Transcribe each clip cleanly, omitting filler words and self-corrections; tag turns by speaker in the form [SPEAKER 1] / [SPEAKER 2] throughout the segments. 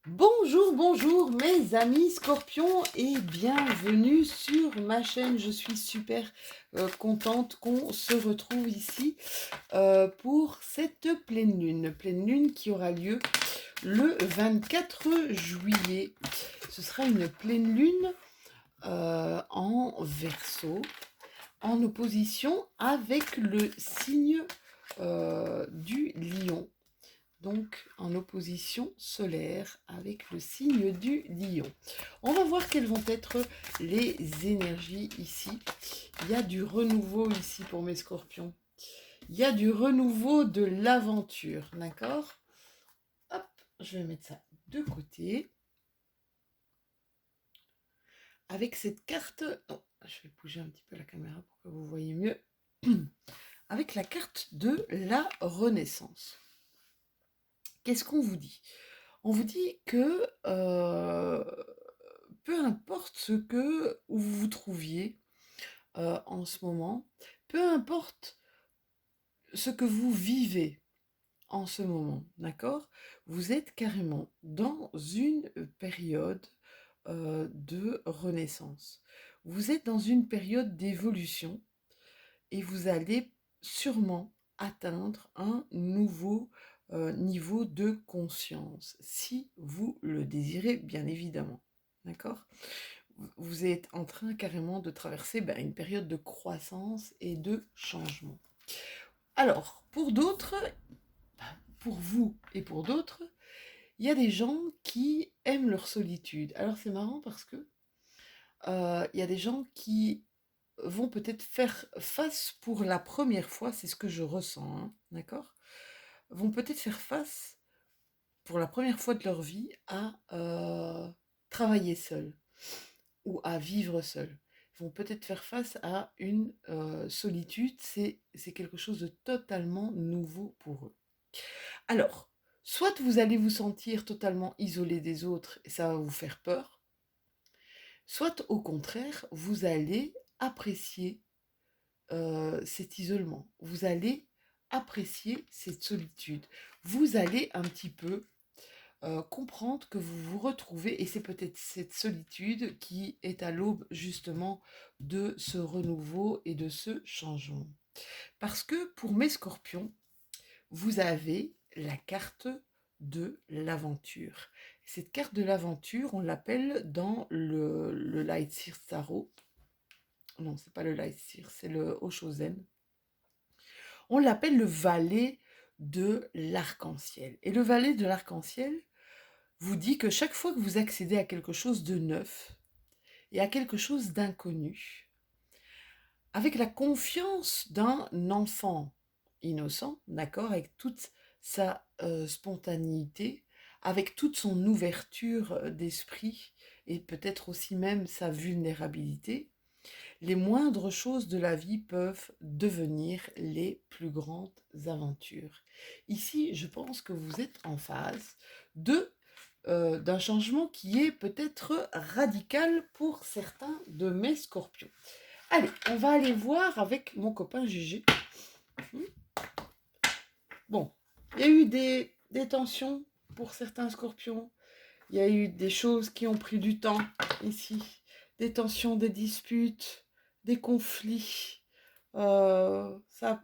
[SPEAKER 1] Bonjour, bonjour mes amis scorpions et bienvenue sur ma chaîne. Je suis super contente qu'on se retrouve ici pour cette pleine lune qui aura lieu le 24 juillet. Ce sera une pleine lune en Verseau, en opposition avec le signe du Lion. Donc en opposition solaire avec le signe du Lion. On va voir quelles vont être les énergies ici. Il y a du renouveau ici pour mes scorpions. Il y a du renouveau de l'aventure, d'accord? Hop, je vais mettre ça de côté. Avec cette carte... Oh, je vais bouger un petit peu la caméra pour que vous voyez mieux. Avec la carte de la Renaissance. Qu'est-ce qu'on vous dit? On vous dit que peu importe ce que où vous vous trouviez en ce moment, peu importe ce que vous vivez en ce moment, d'accord? Vous êtes carrément dans une période de renaissance. Vous êtes dans une période d'évolution et vous allez sûrement atteindre un nouveau niveau de conscience, si vous le désirez, bien évidemment. D'accord? Vous êtes en train carrément de traverser une période de croissance et de changement. Alors, pour d'autres, pour vous et pour d'autres, il y a des gens qui aiment leur solitude. Alors c'est marrant parce que il y a des gens qui vont peut-être faire face pour la première fois, c'est ce que je ressens, hein, d'accord? Vont peut-être faire face pour la première fois de leur vie à travailler seul ou à vivre seul. Ils vont peut-être faire face à une solitude, c'est quelque chose de totalement nouveau pour eux. Alors, soit vous allez vous sentir totalement isolé des autres et ça va vous faire peur, soit au contraire, vous allez apprécier cet isolement, vous allez apprécier cette solitude, vous allez un petit peu comprendre que vous vous retrouvez, et c'est peut-être cette solitude qui est à l'aube justement de ce renouveau et de ce changement. Parce que pour mes scorpions, vous avez la carte de l'aventure. Cette carte de l'aventure, on l'appelle dans le Light Seer Tarot. Non, c'est pas le Light Seer, c'est le Oshozen. On l'appelle le valet de l'arc-en-ciel. Et le valet de l'arc-en-ciel vous dit que chaque fois que vous accédez à quelque chose de neuf et à quelque chose d'inconnu, avec la confiance d'un enfant innocent, d'accord, avec toute sa spontanéité, avec toute son ouverture d'esprit et peut-être aussi même sa vulnérabilité, les moindres choses de la vie peuvent devenir les plus grandes aventures. Ici, je pense que vous êtes en phase d'un changement qui est peut-être radical pour certains de mes scorpions. Allez, on va aller voir avec mon copain Gégé. Bon, il y a eu des tensions pour certains scorpions. Il y a eu des choses qui ont pris du temps ici. Des tensions, des disputes, des conflits. Ça,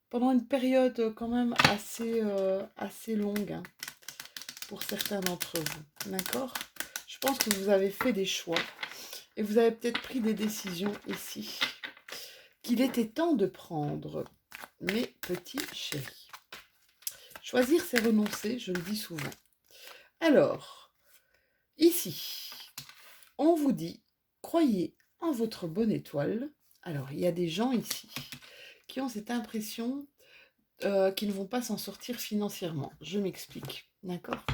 [SPEAKER 1] pendant une période quand même assez longue, hein, pour certains d'entre vous. D'accord? Je pense que vous avez fait des choix. Et vous avez peut-être pris des décisions ici qu'il était temps de prendre, mes petits chéris. Choisir, c'est renoncer, je le dis souvent. Alors, ici, on vous dit, croyez en votre bonne étoile. Alors, il y a des gens ici qui ont cette impression qu'ils ne vont pas s'en sortir financièrement. Je m'explique, d'accord?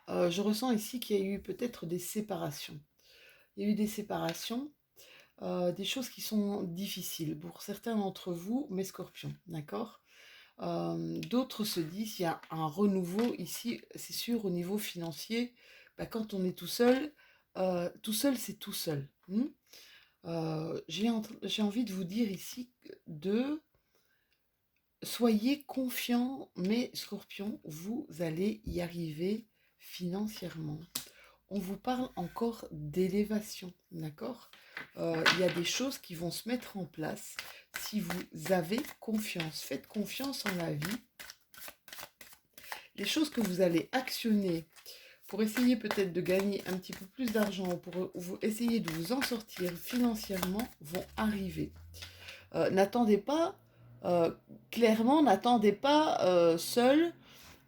[SPEAKER 1] Je ressens ici qu'il y a eu peut-être des séparations. Il y a eu des séparations, des choses qui sont difficiles pour certains d'entre vous, mes scorpions, d'accord? D'autres se disent, il y a un renouveau ici, c'est sûr, au niveau financier, quand on est tout seul c'est tout seul. J'ai envie de vous dire ici soyez confiants, mes scorpions, vous allez y arriver financièrement. On vous parle encore d'élévation, d'accord? Il y a des choses qui vont se mettre en place si vous avez confiance. Faites confiance en la vie. Les choses que vous allez actionner pour essayer peut-être de gagner un petit peu plus d'argent, pour vous essayer de vous en sortir financièrement, vont arriver. N'attendez pas, euh, clairement, n'attendez pas seul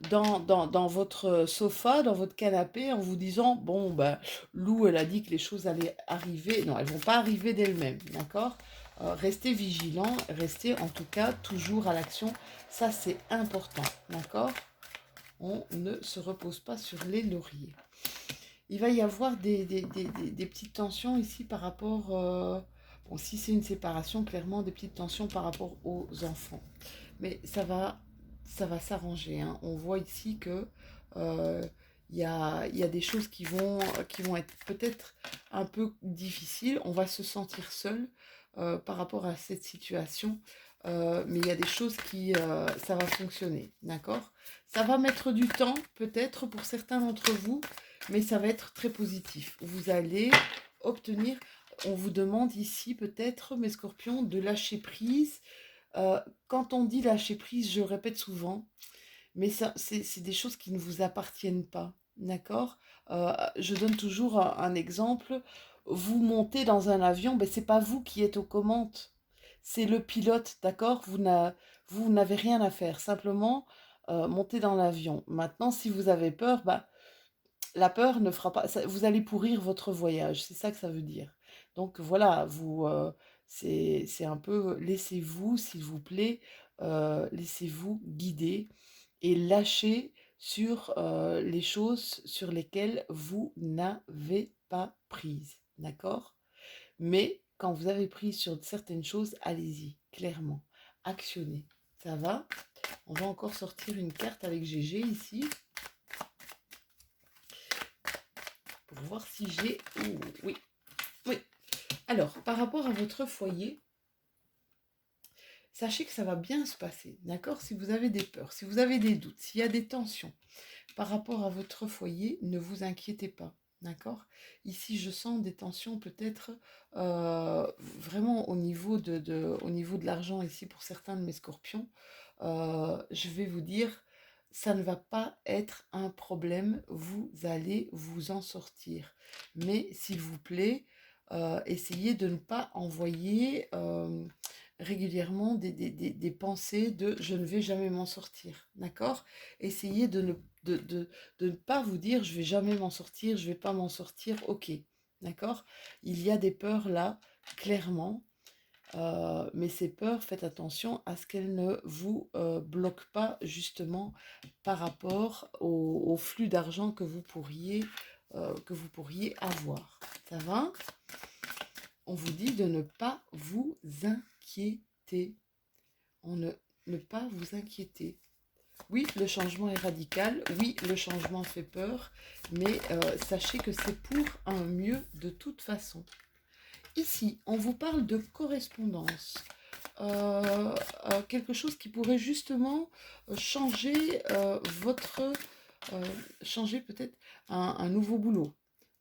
[SPEAKER 1] dans votre sofa, dans votre canapé, en vous disant, bon, ben, Lou, elle a dit que les choses allaient arriver. Non, elles ne vont pas arriver d'elles-mêmes, d'accord? Restez vigilants, restez en tout cas toujours à l'action. Ça, c'est important, d'accord? On ne se repose pas sur les lauriers. Il va y avoir des petites tensions ici par rapport... bon, si c'est une séparation, clairement, des petites tensions par rapport aux enfants. Mais ça va s'arranger, hein. On voit ici que il y a des choses qui vont être peut-être un peu difficiles. On va se sentir seul par rapport à cette situation. Mais il y a des choses ça va fonctionner, d'accord? Ça va mettre du temps, peut-être, pour certains d'entre vous, mais ça va être très positif. Vous allez obtenir, on vous demande ici, peut-être, mes scorpions, de lâcher prise. Quand on dit lâcher prise, je répète souvent, mais ça, c'est des choses qui ne vous appartiennent pas, d'accord? Je donne toujours un exemple. Vous montez dans un avion, ben, c'est pas vous qui êtes aux commandes, c'est le pilote, d'accord? Vous n'avez rien à faire, simplement montez dans l'avion. Maintenant, si vous avez peur, bah, la peur ne fera pas, vous allez pourrir votre voyage, c'est ça que ça veut dire. Donc voilà, c'est un peu, laissez-vous, s'il vous plaît, laissez-vous guider et lâchez sur les choses sur lesquelles vous n'avez pas prise, d'accord? Mais quand vous avez prise sur certaines choses, allez-y, clairement, actionnez. Ça va? On va encore sortir une carte avec GG ici. Pour voir si j'ai... Oh, oui, oui. Alors, par rapport à votre foyer, sachez que ça va bien se passer, d'accord? Si vous avez des peurs, si vous avez des doutes, s'il y a des tensions par rapport à votre foyer, ne vous inquiétez pas, d'accord? Ici, je sens des tensions peut-être vraiment au niveau de l'argent ici pour certains de mes scorpions. Je vais vous dire, ça ne va pas être un problème, vous allez vous en sortir. Mais s'il vous plaît, essayez de ne pas envoyer régulièrement des pensées de je ne vais jamais m'en sortir, d'accord? Essayez de ne pas vous dire je vais jamais m'en sortir, je vais pas m'en sortir, ok, d'accord? Il y a des peurs là, clairement, mais ces peurs, faites attention à ce qu'elles ne vous bloquent pas justement par rapport au flux d'argent que vous pourriez avoir. Ça va? On vous dit de ne pas vous inquiéter. Ne pas vous inquiéter. Oui, le changement est radical. Oui, le changement fait peur. Mais sachez que c'est pour un mieux de toute façon. Ici, on vous parle de correspondance. Quelque chose qui pourrait justement changer changer peut-être un nouveau boulot.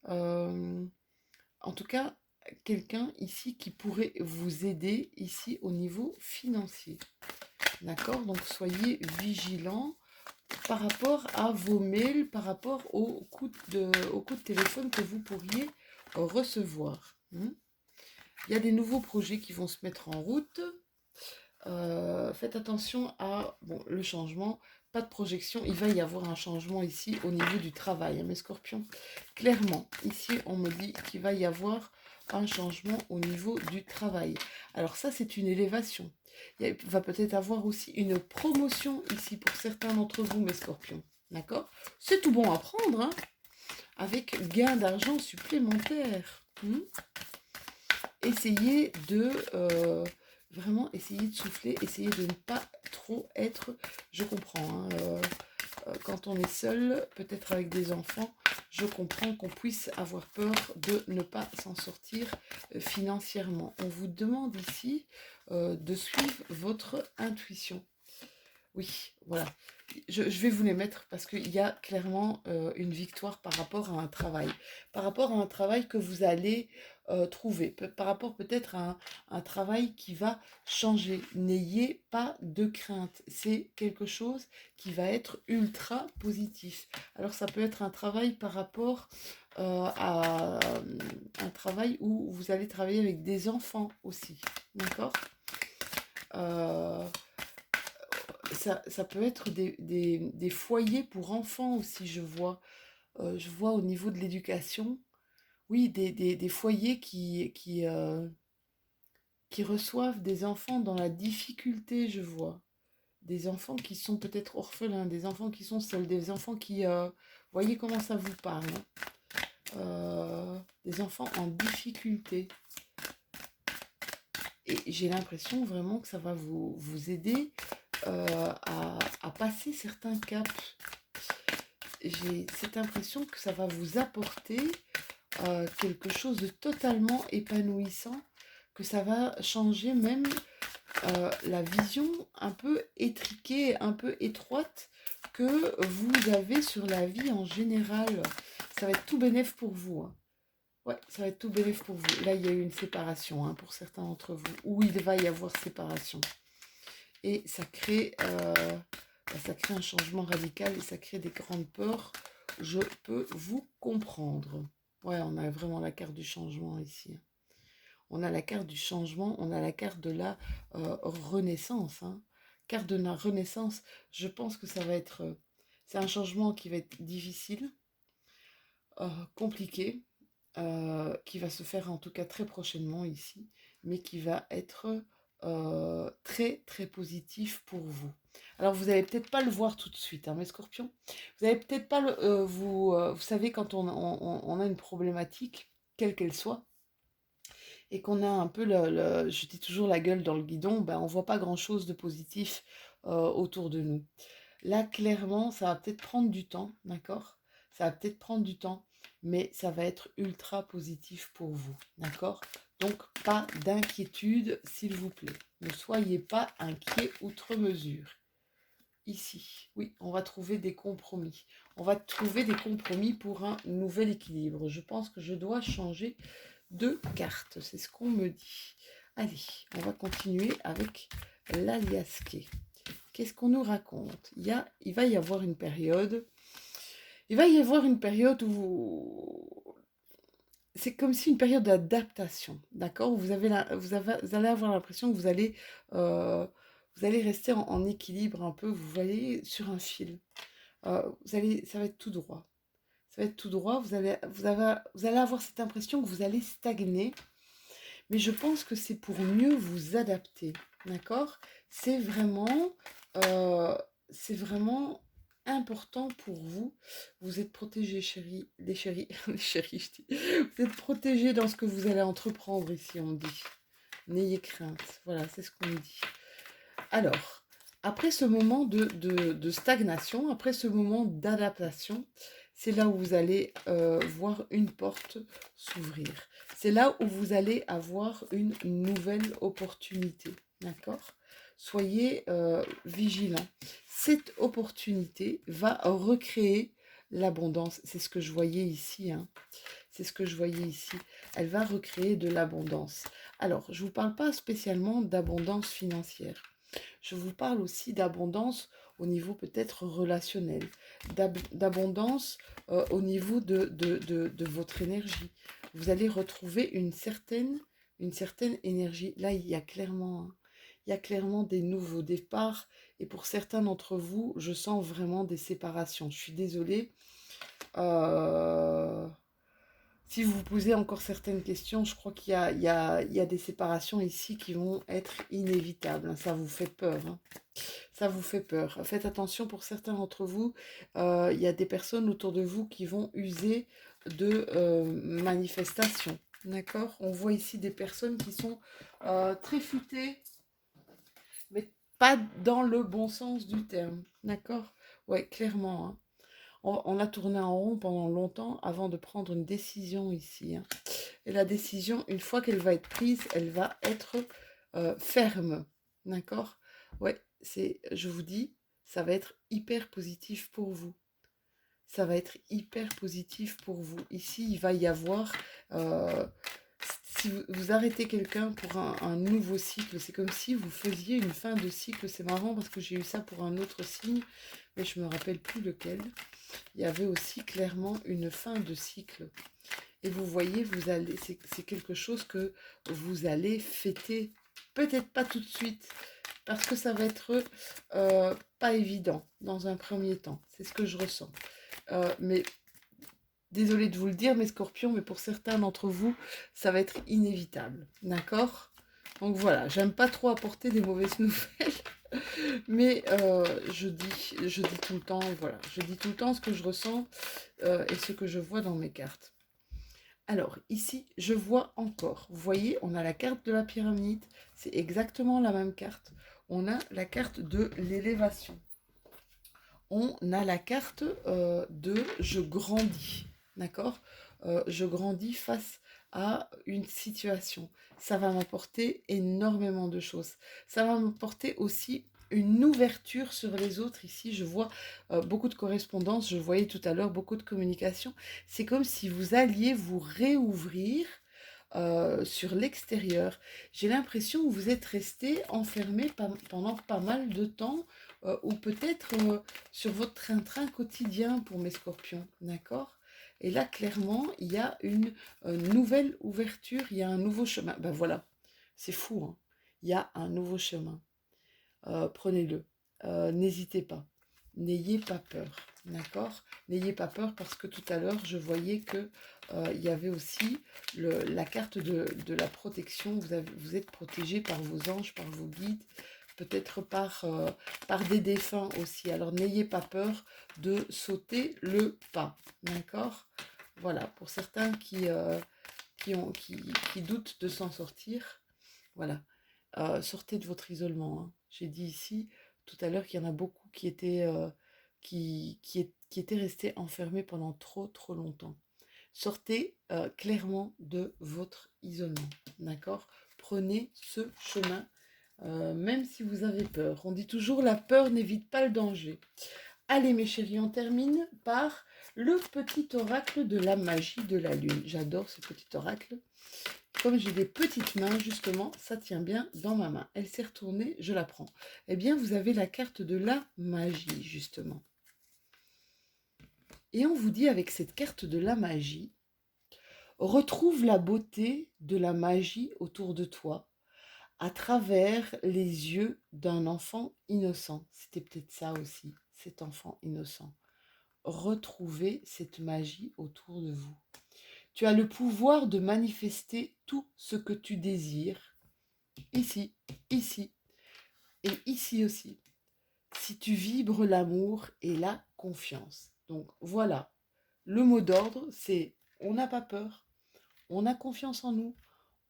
[SPEAKER 1] En tout cas, quelqu'un ici qui pourrait vous aider ici au niveau financier. D'accord? Donc soyez vigilants par rapport à vos mails, par rapport au coup de téléphone que vous pourriez recevoir. Il y a des nouveaux projets qui vont se mettre en route. Faites attention à le changement, pas de projection, il va y avoir un changement ici au niveau du travail, hein, mes scorpions. Clairement, ici on me dit qu'il va y avoir un changement au niveau du travail. Alors ça c'est une élévation. Il va peut-être avoir aussi une promotion ici pour certains d'entre vous, mes scorpions. D'accord? C'est tout bon à prendre, hein, avec gain d'argent supplémentaire. Essayez de... vraiment, essayez de souffler, essayez de ne pas trop être... Je comprends, hein, quand on est seul, peut-être avec des enfants, je comprends qu'on puisse avoir peur de ne pas s'en sortir financièrement. On vous demande ici de suivre votre intuition. Oui, voilà. Je vais vous les mettre parce qu'il y a clairement une victoire par rapport à un travail. Par rapport à un travail que vous allez trouver. Par rapport peut-être à un travail qui va changer. N'ayez pas de crainte. C'est quelque chose qui va être ultra positif. Alors ça peut être un travail par rapport à un travail où vous allez travailler avec des enfants aussi. D'accord? Euh, ça peut être des foyers pour enfants aussi, je vois. Je vois au niveau de l'éducation, oui, des foyers qui reçoivent des enfants dans la difficulté, je vois. Des enfants qui sont peut-être orphelins, des enfants qui sont seuls, des enfants qui... voyez comment ça vous parle, hein. Des enfants en difficulté. Et j'ai l'impression vraiment que ça va vous aider à passer certains caps. J'ai cette impression que ça va vous apporter quelque chose de totalement épanouissant, que ça va changer même la vision un peu étriquée, un peu étroite que vous avez sur la vie en général. Ça va être tout bénef pour vous, hein. Ouais, ça va être tout bénef pour vous. Là, il y a eu une séparation, hein, pour certains d'entre vous, où il va y avoir séparation. Et ça crée un changement radical et ça crée des grandes peurs. Je peux vous comprendre. Ouais, on a vraiment la carte du changement ici. On a la carte du changement, on a la carte de la renaissance, hein. Carte de la renaissance, je pense que ça va être... c'est un changement qui va être difficile, compliqué, qui va se faire en tout cas très prochainement ici, mais qui va être très très positif pour vous. Alors vous n'allez peut-être pas le voir tout de suite, hein, mes scorpions. Vous n'allez peut-être pas vous savez quand on a une problématique, quelle qu'elle soit, et qu'on a un peu je dis toujours la gueule dans le guidon, ben on voit pas grand-chose de positif autour de nous. Là, clairement, ça va peut-être prendre du temps, d'accord? Ça va peut-être prendre du temps, mais ça va être ultra positif pour vous, d'accord? Donc, pas d'inquiétude, s'il vous plaît. Ne soyez pas inquiets outre mesure. Ici, oui, on va trouver des compromis. On va trouver des compromis pour un nouvel équilibre. Je pense que je dois changer de carte, c'est ce qu'on me dit. Allez, on va continuer avec l'aliasqué. Qu'est-ce qu'on nous raconte? Il va y avoir une période. Il va y avoir une période où c'est comme si une période d'adaptation, d'accord? Vous allez avoir l'impression que vous allez rester en équilibre un peu. Vous voyez sur un fil. Ça va être tout droit. Ça va être tout droit. Vous allez avoir cette impression que vous allez stagner. Mais je pense que c'est pour mieux vous adapter, d'accord? C'est vraiment, euh, c'est vraiment important pour vous. Vous êtes protégés, chérie, les chéris, les chéris, je dis. Vous êtes protégés dans ce que vous allez entreprendre ici, on dit. N'ayez crainte. Voilà, c'est ce qu'on me dit. Alors, après ce moment de stagnation, après ce moment d'adaptation, c'est là où vous allez voir une porte s'ouvrir. C'est là où vous allez avoir une nouvelle opportunité. D'accord? Soyez vigilants. Cette opportunité va recréer l'abondance. C'est ce que je voyais ici, hein. C'est ce que je voyais ici. Elle va recréer de l'abondance. Alors, je ne vous parle pas spécialement d'abondance financière. Je vous parle aussi d'abondance au niveau peut-être relationnel, d'abondance au niveau de votre énergie. Vous allez retrouver une certaine énergie. Là, il y a clairement, hein, il y a clairement des nouveaux départs. Et pour certains d'entre vous, je sens vraiment des séparations. Je suis désolée. Euh, Si vous vous posez encore certaines questions, je crois qu'il y a des séparations ici qui vont être inévitables, hein. Ça vous fait peur, hein. Ça vous fait peur. Faites attention pour certains d'entre vous. Il y a des personnes autour de vous qui vont user de manifestations. D'accord? On voit ici des personnes qui sont très futées, mais pas dans le bon sens du terme. D'accord? Ouais, clairement, hein. On a tourné en rond pendant longtemps avant de prendre une décision ici, hein. Et la décision, une fois qu'elle va être prise, elle va être ferme. D'accord? Ouais, je vous dis, ça va être hyper positif pour vous. Ça va être hyper positif pour vous. Ici, il va y avoir... si vous arrêtez quelqu'un pour un nouveau cycle, c'est comme si vous faisiez une fin de cycle. C'est marrant parce que j'ai eu ça pour un autre signe, mais je ne me rappelle plus lequel. Il y avait aussi clairement une fin de cycle. Et vous voyez, c'est quelque chose que vous allez fêter. Peut-être pas tout de suite, parce que ça va être pas évident dans un premier temps. C'est ce que je ressens. Mais désolée de vous le dire, mes scorpions, mais pour certains d'entre vous, ça va être inévitable. D'accord? Donc voilà, j'aime pas trop apporter des mauvaises nouvelles, mais je dis tout le temps, voilà, je dis tout le temps ce que je ressens et ce que je vois dans mes cartes. Alors ici, je vois encore, vous voyez, on a la carte de la pyramide, c'est exactement la même carte. On a la carte de l'élévation. On a la carte de je grandis, d'accord? Je grandis face à une situation. Ça va m'apporter énormément de choses. Ça va m'apporter aussi une ouverture sur les autres. Ici, je vois beaucoup de correspondance. Je voyais tout à l'heure beaucoup de communication. C'est comme si vous alliez vous réouvrir sur l'extérieur. J'ai l'impression que vous êtes resté enfermé pendant pas mal de temps ou peut-être sur votre train-train quotidien pour mes scorpions, d'accord? Et là, clairement, il y a une nouvelle ouverture, il y a un nouveau chemin. Ben voilà, c'est fou, hein? Il y a un nouveau chemin. Prenez-le. N'hésitez pas. N'ayez pas peur, d'accord? N'ayez pas peur parce que tout à l'heure, je voyais que il y avait aussi la carte de la protection. Vous êtes protégé par vos anges, par vos guides, peut-être par des défunts aussi. Alors, n'ayez pas peur de sauter le pas, d'accord? Voilà, pour certains qui doutent de s'en sortir, voilà. Sortez de votre isolement, hein. J'ai dit ici tout à l'heure qu'il y en a beaucoup qui étaient restés enfermés pendant trop longtemps. Sortez clairement de votre isolement, d'accord? Prenez ce chemin, même si vous avez peur. On dit toujours la peur n'évite pas le danger. Allez mes chéris, on termine par le petit oracle de la magie de la lune. J'adore ce petit oracle. Comme j'ai des petites mains, justement, ça tient bien dans ma main. Elle s'est retournée, je la prends. Eh bien, vous avez la carte de la magie, justement. Et on vous dit avec cette carte de la magie, retrouve la beauté de la magie autour de toi à travers les yeux d'un enfant innocent. C'était peut-être ça aussi, cet enfant innocent. Retrouvez cette magie autour de vous. Tu as le pouvoir de manifester tout ce que tu désires, ici, ici et ici aussi, si tu vibres l'amour et la confiance. Donc voilà, le mot d'ordre, c'est on n'a pas peur, on a confiance en nous,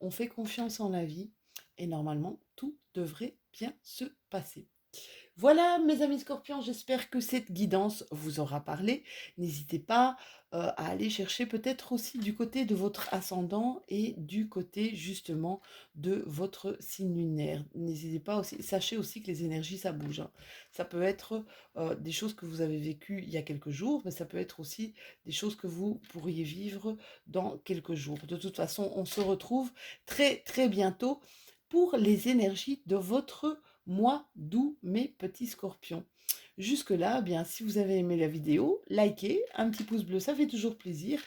[SPEAKER 1] on fait confiance en la vie et normalement, tout devrait bien se passer. Voilà mes amis scorpions, j'espère que cette guidance vous aura parlé. N'hésitez pas à aller chercher peut-être aussi du côté de votre ascendant et du côté justement de votre signe lunaire. N'hésitez pas aussi, sachez aussi que les énergies ça bouge, hein. Ça peut être des choses que vous avez vécues il y a quelques jours, mais ça peut être aussi des choses que vous pourriez vivre dans quelques jours. De toute façon, on se retrouve très bientôt pour les énergies de votre mois d'août, mes petits scorpions. Jusque-là, eh bien, si vous avez aimé la vidéo, likez, un petit pouce bleu, ça fait toujours plaisir.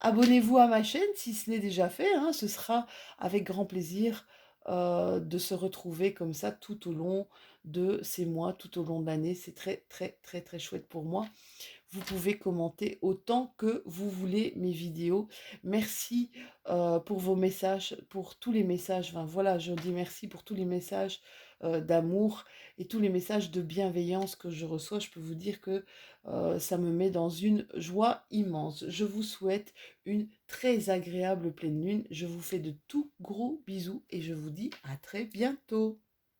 [SPEAKER 1] Abonnez-vous à ma chaîne si ce n'est déjà fait, hein, ce sera avec grand plaisir de se retrouver comme ça tout au long de ces mois, tout au long de l'année. C'est très chouette pour moi. Vous pouvez commenter autant que vous voulez mes vidéos. Merci pour vos messages, pour tous les messages. Enfin, voilà, je dis merci pour tous les messages d'amour et tous les messages de bienveillance que je reçois. Je peux vous dire que ça me met dans une joie immense. Je vous souhaite une très agréable pleine lune. Je vous fais de tout gros bisous et je vous dis à très bientôt.